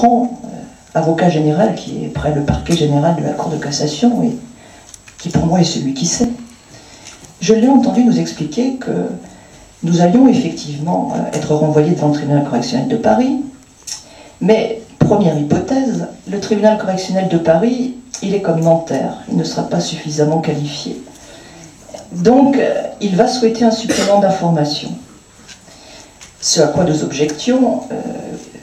grand avocat général qui est près le parquet général de la Cour de cassation et qui pour moi est celui qui sait. Je l'ai entendu nous expliquer que nous allions effectivement être renvoyés devant le tribunal correctionnel de Paris, mais première hypothèse, le tribunal correctionnel de Paris, il est comme Nanterre, il ne sera pas suffisamment qualifié. Donc, il va souhaiter un supplément d'information. Ce à quoi nous objections,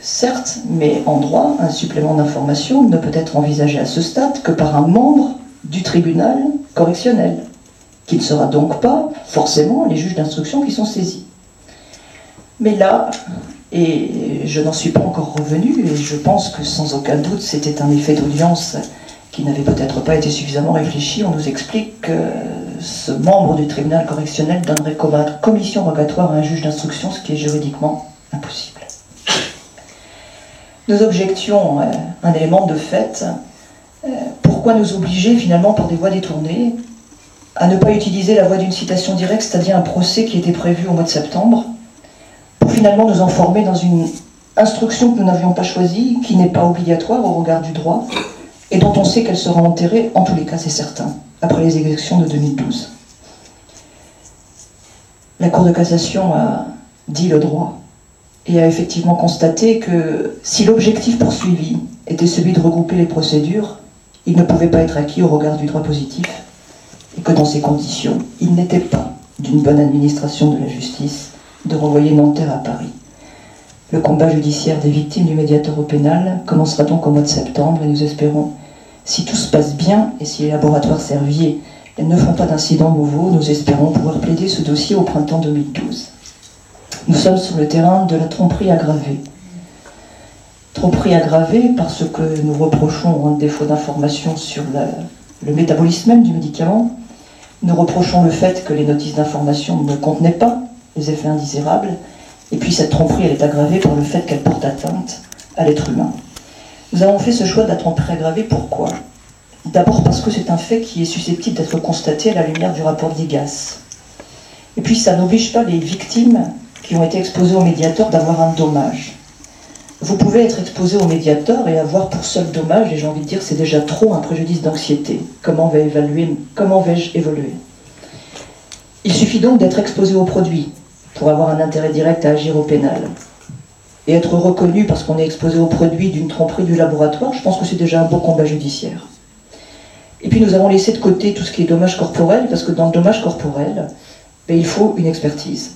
certes, mais en droit, un supplément d'information ne peut être envisagé à ce stade que par un membre du tribunal correctionnel, qui ne sera donc pas forcément les juges d'instruction qui sont saisis. Mais là, et je n'en suis pas encore revenu, et je pense que sans aucun doute c'était un effet d'audience qui n'avait peut-être pas été suffisamment réfléchi, on nous explique que ce membre du tribunal correctionnel donnerait comme commission rogatoire à un juge d'instruction, ce qui est juridiquement impossible. Nous objections un élément de fait. Pourquoi nous obliger finalement par des voies détournées à ne pas utiliser la voie d'une citation directe, c'est-à-dire un procès qui était prévu au mois de septembre, pour finalement nous enfermer dans une instruction que nous n'avions pas choisie, qui n'est pas obligatoire au regard du droit, et dont on sait qu'elle sera enterrée, en tous les cas c'est certain, après les élections de 2012. La Cour de cassation a dit le droit, et a effectivement constaté que si l'objectif poursuivi était celui de regrouper les procédures, il ne pouvait pas être acquis au regard du droit positif, et que dans ces conditions, il n'était pas d'une bonne administration de la justice de renvoyer Nanterre à Paris. Le combat judiciaire des victimes du médiateur au pénal commencera donc au mois de septembre, et nous espérons, si tout se passe bien, et si les laboratoires Servier ne font pas d'incidents nouveaux, nous espérons pouvoir plaider ce dossier au printemps 2012. Nous sommes sur le terrain de la tromperie aggravée. Tromperie aggravée parce que nous reprochons un défaut d'information sur le métabolisme même du médicament. Nous reprochons le fait que les notices d'information ne contenaient pas les effets indésirables. Et puis cette tromperie, elle est aggravée par le fait qu'elle porte atteinte à l'être humain. Nous avons fait ce choix de la tromperie aggravée, pourquoi? D'abord parce que c'est un fait qui est susceptible d'être constaté à la lumière du rapport d'IGAS. Et puis ça n'oblige pas les victimes qui ont été exposées au médiateur d'avoir un dommage. Vous pouvez être exposé au médiateur et avoir pour seul dommage, et j'ai envie de dire c'est déjà trop, un préjudice d'anxiété. Comment vais-je évoluer? Il suffit donc d'être exposé au produit pour avoir un intérêt direct à agir au pénal. Et être reconnu parce qu'on est exposé au produit d'une tromperie du laboratoire, je pense que c'est déjà un beau combat judiciaire. Et puis nous avons laissé de côté tout ce qui est dommage corporel, parce que dans le dommage corporel, il faut une expertise.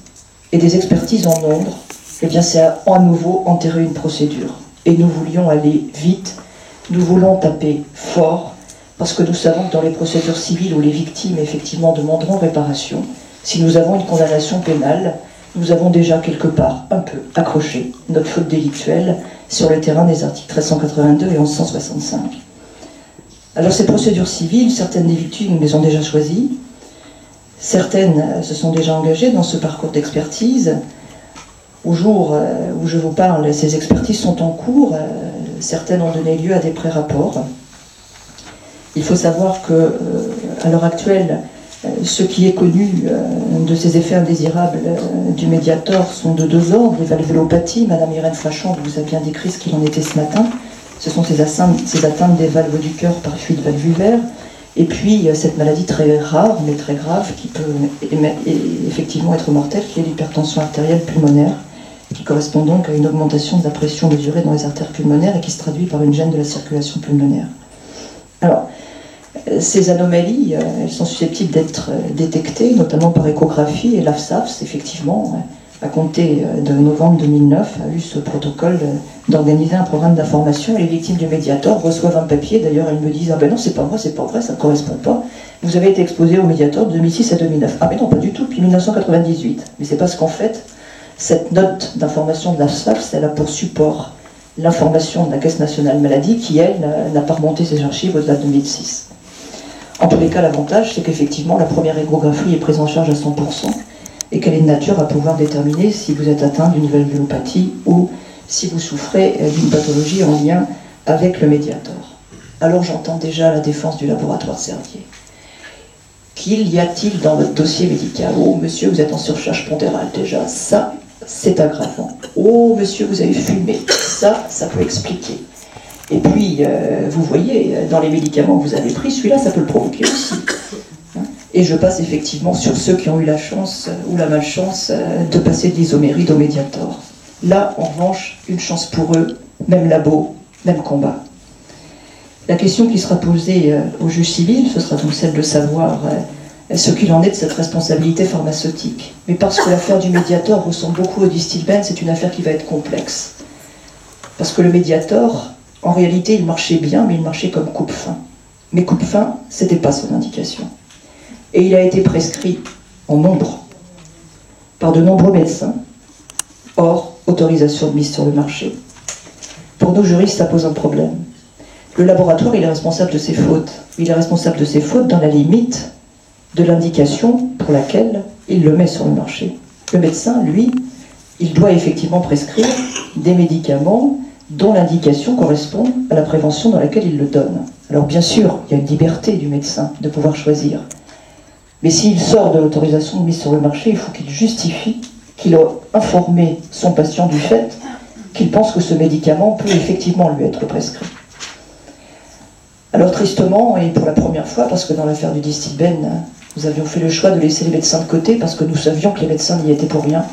Et des expertises en nombre, eh bien c'est à nouveau enterrer une procédure. Et nous voulions aller vite, nous voulons taper fort, parce que nous savons que dans les procédures civiles où les victimes effectivement demanderont réparation, si nous avons une condamnation pénale, nous avons déjà quelque part un peu accroché notre faute délictuelle sur le terrain des articles 1382 et 1165. Alors ces procédures civiles, certaines des victimes les ont déjà choisies, certaines se sont déjà engagées dans ce parcours d'expertise. Au jour où je vous parle, ces expertises sont en cours, certaines ont donné lieu à des pré-rapports. Il faut savoir que, à l'heure actuelle, ce qui est connu de ces effets indésirables du médiator sont de deux ordres. Les valvulopathie, Madame Irène Flachon vous a bien décrit ce qu'il en était ce matin. Ce sont ces atteintes des valves du cœur par fuite valvulaire. Et puis cette maladie très rare, mais très grave, qui peut effectivement être mortelle, qui est l'hypertension artérielle pulmonaire, qui correspond donc à une augmentation de la pression mesurée dans les artères pulmonaires et qui se traduit par une gêne de la circulation pulmonaire. Alors, ces anomalies, elles sont susceptibles d'être détectées, notamment par échographie, et l'AFSAFS, effectivement, à compter de novembre 2009, a eu ce protocole d'organiser un programme d'information, et les victimes du médiator reçoivent un papier. D'ailleurs, elles me disent « Ah ben non, c'est pas vrai, ça ne correspond pas. Vous avez été exposé au médiator de 2006 à 2009. » Ah mais non, pas du tout, depuis 1998. Mais c'est parce qu'en fait, cette note d'information de l'AFSAFS, elle a pour support l'information de la Caisse nationale maladie qui, elle, n'a pas remonté ses archives au-delà de 2006. En tous les cas, l'avantage, c'est qu'effectivement, la première échographie est prise en charge à 100% et qu'elle est de nature à pouvoir déterminer si vous êtes atteint d'une valvulopathie ou si vous souffrez d'une pathologie en lien avec le médiator. Alors j'entends déjà la défense du laboratoire Servier. Qu'il y a-t-il dans votre dossier médical? Oh, monsieur, vous êtes en surcharge pondérale déjà. Ça, c'est aggravant. Oh, monsieur, vous avez fumé. Ça peut expliquer. Et puis, vous voyez, dans les médicaments que vous avez pris, celui-là, ça peut le provoquer aussi. Et je passe effectivement sur ceux qui ont eu la chance ou la malchance de passer de l'isoméride au Mediator. Là, en revanche, une chance pour eux, même labo, même combat. La question qui sera posée au juge civil, ce sera donc celle de savoir ce qu'il en est de cette responsabilité pharmaceutique. Mais parce que l'affaire du Mediator ressemble beaucoup au Distilbène, c'est une affaire qui va être complexe. Parce que le Mediator, en réalité, il marchait bien, mais il marchait comme coupe-faim. Mais coupe-faim, c'était pas son indication. Et il a été prescrit en nombre par de nombreux médecins, hors autorisation de mise sur le marché. Pour nous juristes, ça pose un problème. Le laboratoire, il est responsable de ses fautes. Il est responsable de ses fautes dans la limite de l'indication pour laquelle il le met sur le marché. Le médecin, lui, il doit effectivement prescrire des médicaments dont l'indication correspond à la prévention dans laquelle il le donne. Alors bien sûr, il y a une liberté du médecin de pouvoir choisir. Mais s'il sort de l'autorisation de mise sur le marché, il faut qu'il justifie qu'il a informé son patient du fait qu'il pense que ce médicament peut effectivement lui être prescrit. Alors tristement, et pour la première fois, parce que dans l'affaire du Distilbène, nous avions fait le choix de laisser les médecins de côté parce que nous savions que les médecins n'y étaient pour rien.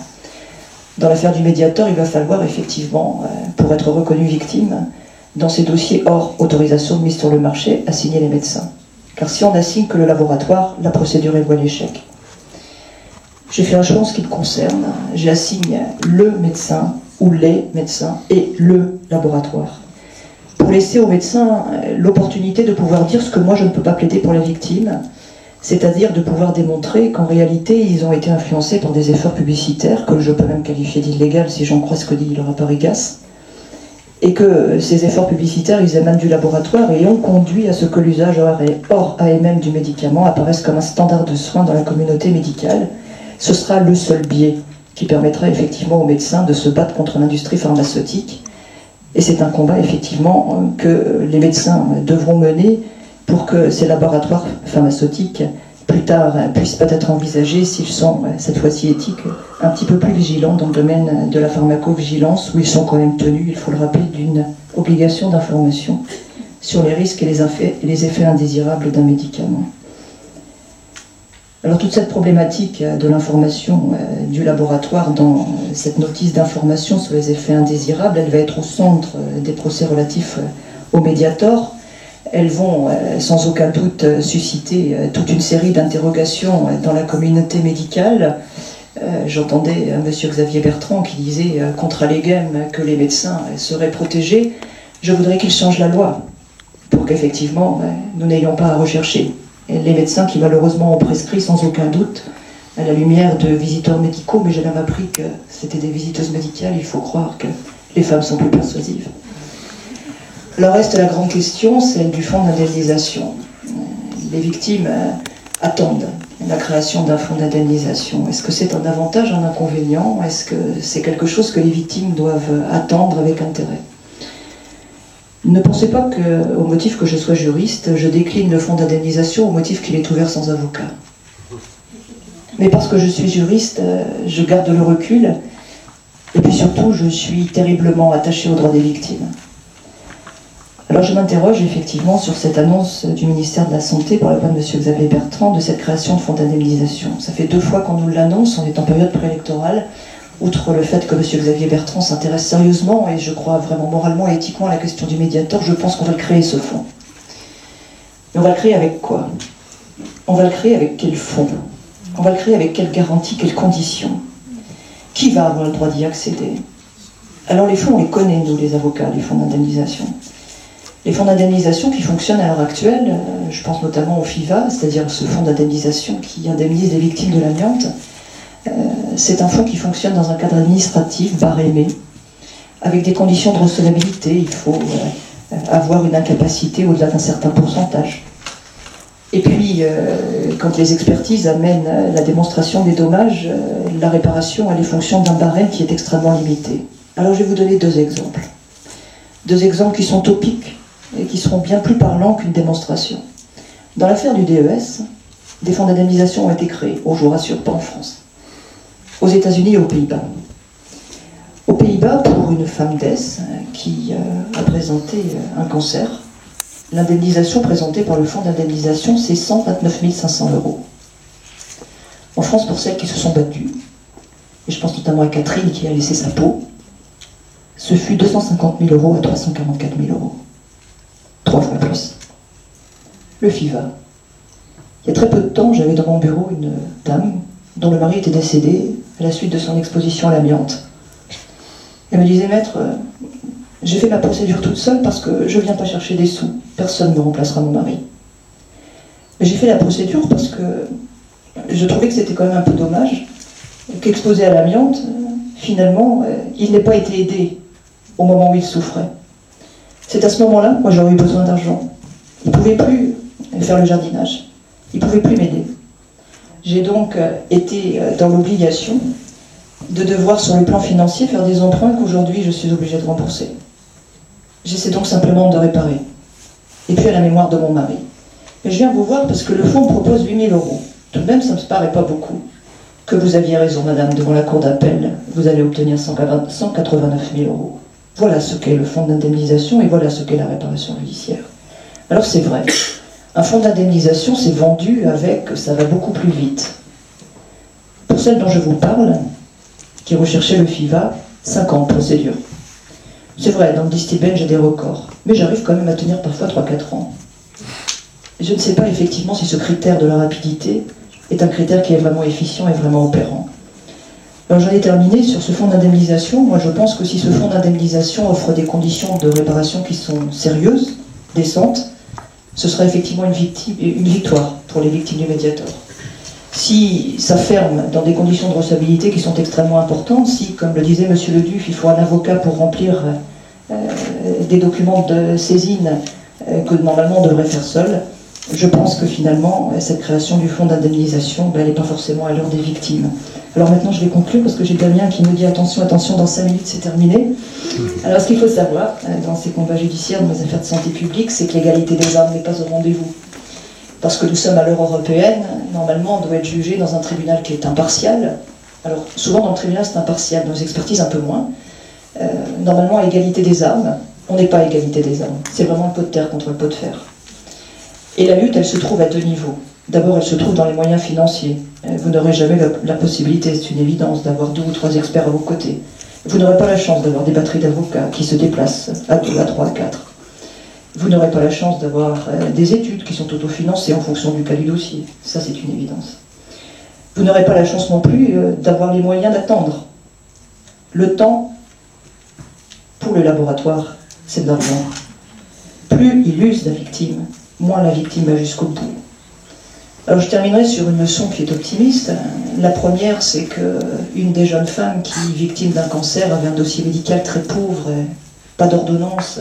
Dans l'affaire du Mediator, il va falloir effectivement, pour être reconnu victime, dans ces dossiers hors autorisation de mise sur le marché, assigner les médecins. Car si on n'assigne que le laboratoire, la procédure est vouée à l'échec. J'ai fait un choix en ce qui me concerne. J'assigne le médecin ou les médecins et le laboratoire. Pour laisser aux médecins l'opportunité de pouvoir dire ce que moi je ne peux pas plaider pour les victimes, c'est-à-dire de pouvoir démontrer qu'en réalité ils ont été influencés par des efforts publicitaires, que je peux même qualifier d'illégal si j'en crois ce que dit Laura Parigas, et que ces efforts publicitaires ils émanent du laboratoire et ont conduit à ce que l'usage hors AMM du médicament apparaisse comme un standard de soins dans la communauté médicale. Ce sera le seul biais qui permettra effectivement aux médecins de se battre contre l'industrie pharmaceutique. Et c'est un combat effectivement que les médecins devront mener pour que ces laboratoires pharmaceutiques plus tard puissent peut-être envisager, s'ils sont cette fois-ci éthiques, un petit peu plus vigilants dans le domaine de la pharmacovigilance, où ils sont quand même tenus, il faut le rappeler, d'une obligation d'information sur les risques et les effets indésirables d'un médicament. Alors toute cette problématique de l'information du laboratoire dans cette notice d'information sur les effets indésirables, elle va être au centre des procès relatifs au Mediator. Elles vont sans aucun doute susciter toute une série d'interrogations dans la communauté médicale. J'entendais M. Xavier Bertrand qui disait contre Alleghem que les médecins seraient protégés. Je voudrais qu'il change la loi pour qu'effectivement nous n'ayons pas à rechercher. Et les médecins qui malheureusement ont prescrit sans aucun doute à la lumière de visiteurs médicaux, mais j'ai même appris que c'était des visiteuses médicales, il faut croire que les femmes sont plus persuasives. Alors reste la grande question, celle du fonds d'indemnisation. Les victimes attendent la création d'un fonds d'indemnisation. Est-ce que c'est un avantage, un inconvénient? Est-ce que c'est quelque chose que les victimes doivent attendre avec intérêt? Ne pensez pas qu'au motif que je sois juriste, je décline le fonds d'indemnisation au motif qu'il est ouvert sans avocat. Mais parce que je suis juriste, je garde le recul, et puis surtout, je suis terriblement attachée aux droits des victimes. Alors je m'interroge effectivement sur cette annonce du ministère de la Santé par la voix de M. Xavier Bertrand de cette création de fonds d'indemnisation. Ça fait 2 fois qu'on nous l'annonce, on est en période préélectorale. Outre le fait que M. Xavier Bertrand s'intéresse sérieusement, et je crois vraiment moralement et éthiquement à la question du Mediator, je pense qu'on va le créer ce fonds. Mais on va le créer avec quoi? On va le créer avec quel fonds? On va le créer avec quelles garanties, quelles conditions? Qui va avoir le droit d'y accéder? Alors les fonds, on les connaît, nous les avocats, les fonds d'indemnisation. Les fonds d'indemnisation qui fonctionnent à l'heure actuelle, je pense notamment au FIVA, c'est-à-dire ce fonds d'indemnisation qui indemnise les victimes de l'amiante. C'est un fonds qui fonctionne dans un cadre administratif barémé, avec des conditions de recevabilité. Il faut avoir une incapacité au-delà d'un certain pourcentage. Et puis, quand les expertises amènent la démonstration des dommages, la réparation, elle est fonction d'un barème qui est extrêmement limité. Alors je vais vous donner 2 exemples. 2 exemples qui sont topiques et qui seront bien plus parlants qu'une démonstration. Dans l'affaire du DES, des fonds d'indemnisation ont été créés. Oh, je vous rassure, pas en France. Aux États-Unis et aux Pays-Bas. FIBA pour une femme d'Es qui a présenté un cancer. L'indemnisation présentée par le fonds d'indemnisation, c'est 129 500 €. En France, pour celles qui se sont battues, et je pense notamment à Catherine qui a laissé sa peau, ce fut 250 000 € à 344 000 €. 3 fois plus. Le FIVA. Il y a très peu de temps, j'avais dans mon bureau une dame dont le mari était décédé à la suite de son exposition à l'amiante. Elle me disait, maître, j'ai fait ma procédure toute seule parce que je ne viens pas chercher des sous. Personne ne remplacera mon mari. Mais j'ai fait la procédure parce que je trouvais que c'était quand même un peu dommage qu'exposé à l'amiante, finalement, il n'ait pas été aidé au moment où il souffrait. C'est à ce moment-là, moi j'aurais eu besoin d'argent. Il ne pouvait plus faire le jardinage. Il ne pouvait plus m'aider. J'ai donc été dans l'obligation de devoir, sur le plan financier, faire des emprunts qu'aujourd'hui je suis obligée de rembourser. J'essaie donc simplement de réparer. Et puis à la mémoire de mon mari. Mais je viens vous voir parce que le fonds propose 8 000 €. Tout de même, ça ne me paraît pas beaucoup. Que vous aviez raison, madame, devant la cour d'appel, vous allez obtenir 189 000 €. Voilà ce qu'est le fonds d'indemnisation et voilà ce qu'est la réparation judiciaire. Alors c'est vrai, un fonds d'indemnisation c'est vendu avec « ça va beaucoup plus vite ». Pour celle dont je vous parle, qui recherchait le FIVA, 5 ans de procédure. C'est vrai, dans le district belge j'ai des records, mais j'arrive quand même à tenir parfois 3-4 ans. Je ne sais pas effectivement si ce critère de la rapidité est un critère qui est vraiment efficient et vraiment opérant. Alors j'en ai terminé sur ce fonds d'indemnisation. Moi je pense que si ce fonds d'indemnisation offre des conditions de réparation qui sont sérieuses, décentes, ce sera effectivement une victoire pour les victimes du Mediator. Si ça ferme dans des conditions de recevabilité qui sont extrêmement importantes, si, comme le disait Monsieur Le Duf, il faut un avocat pour remplir des documents de saisine que normalement on devrait faire seul, je pense que finalement, cette création du fonds d'indemnisation, elle n'est pas forcément à l'heure des victimes. Alors maintenant, je vais conclure parce que j'ai Damien qui me dit attention, attention, dans 5 minutes, c'est terminé. Alors ce qu'il faut savoir, dans ces combats judiciaires, dans les affaires de santé publique, c'est que l'égalité des armes n'est pas au rendez-vous. Parce que nous sommes à l'heure européenne, normalement, on doit être jugé dans un tribunal qui est impartial. Alors souvent, dans le tribunal, c'est impartial, dans les expertises, un peu moins. Normalement, à égalité des armes, on n'est pas à égalité des armes. C'est vraiment le pot de terre contre le pot de fer. Et la lutte, elle se trouve à 2 niveaux. D'abord, elle se trouve dans les moyens financiers. Vous n'aurez jamais la possibilité, c'est une évidence, d'avoir 2 ou 3 experts à vos côtés. Vous n'aurez pas la chance d'avoir des batteries d'avocats qui se déplacent à 2, à 3, à 4. Vous n'aurez pas la chance d'avoir des études qui sont autofinancées en fonction du cas du dossier. Ça, c'est une évidence. Vous n'aurez pas la chance non plus d'avoir les moyens d'attendre. Le temps, pour le laboratoire, c'est de l'argent. Plus il use la victime, moins la victime va jusqu'au bout. Alors je terminerai sur une leçon qui est optimiste. La première, c'est qu'une des jeunes femmes qui, victime d'un cancer, avait un dossier médical très pauvre, pas d'ordonnance,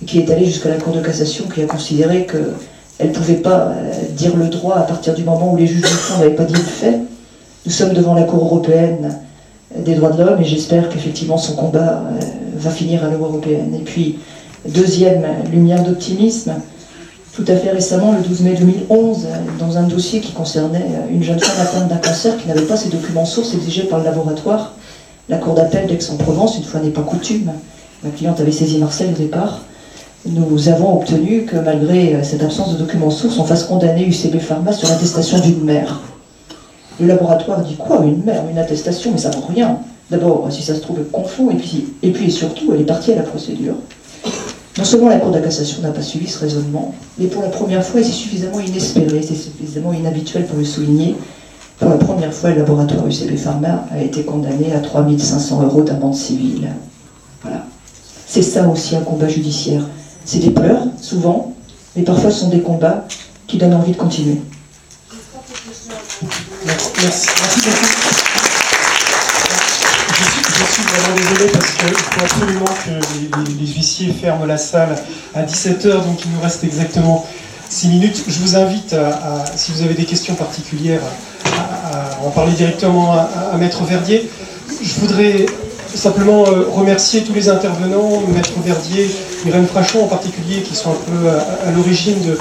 et qui est allée jusqu'à la Cour de cassation, qui a considéré qu'elle ne pouvait pas dire le droit à partir du moment où les juges du fond n'avaient pas dit le fait. Nous sommes devant la Cour européenne des droits de l'homme et j'espère qu'effectivement son combat va finir à l'eau européenne. Et puis, deuxième lumière d'optimisme, tout à fait récemment, le 12 mai 2011, dans un dossier qui concernait une jeune femme atteinte d'un cancer qui n'avait pas ses documents sources exigés par le laboratoire, la Cour d'appel d'Aix-en-Provence, une fois n'est pas coutume, ma cliente avait saisi Marseille au départ, nous avons obtenu que malgré cette absence de documents sources, on fasse condamner UCB Pharma sur l'attestation d'une mère. Le laboratoire dit quoi, une mère, une attestation, mais ça vaut rien. D'abord, si ça se trouve, elle confond, et puis surtout, elle est partie à la procédure. Non seulement la Cour de cassation n'a pas suivi ce raisonnement, mais pour la première fois, et c'est suffisamment inespéré, c'est suffisamment inhabituel pour le souligner, pour la première fois, le laboratoire UCB Pharma a été condamné à 3 500 € d'amende civile. Voilà. C'est ça aussi un combat judiciaire. C'est des pleurs, souvent, mais parfois ce sont des combats qui donnent envie de continuer. Merci beaucoup. Je suis vraiment désolé parce qu'il faut absolument que les huissiers ferment la salle à 17 h, donc il nous reste exactement 6 minutes. Je vous invite, si vous avez des questions particulières, à en parler directement à Maître Verdier. Je voudrais simplement remercier tous les intervenants, Maître Verdier, Irène Frachon en particulier, qui sont un peu à l'origine de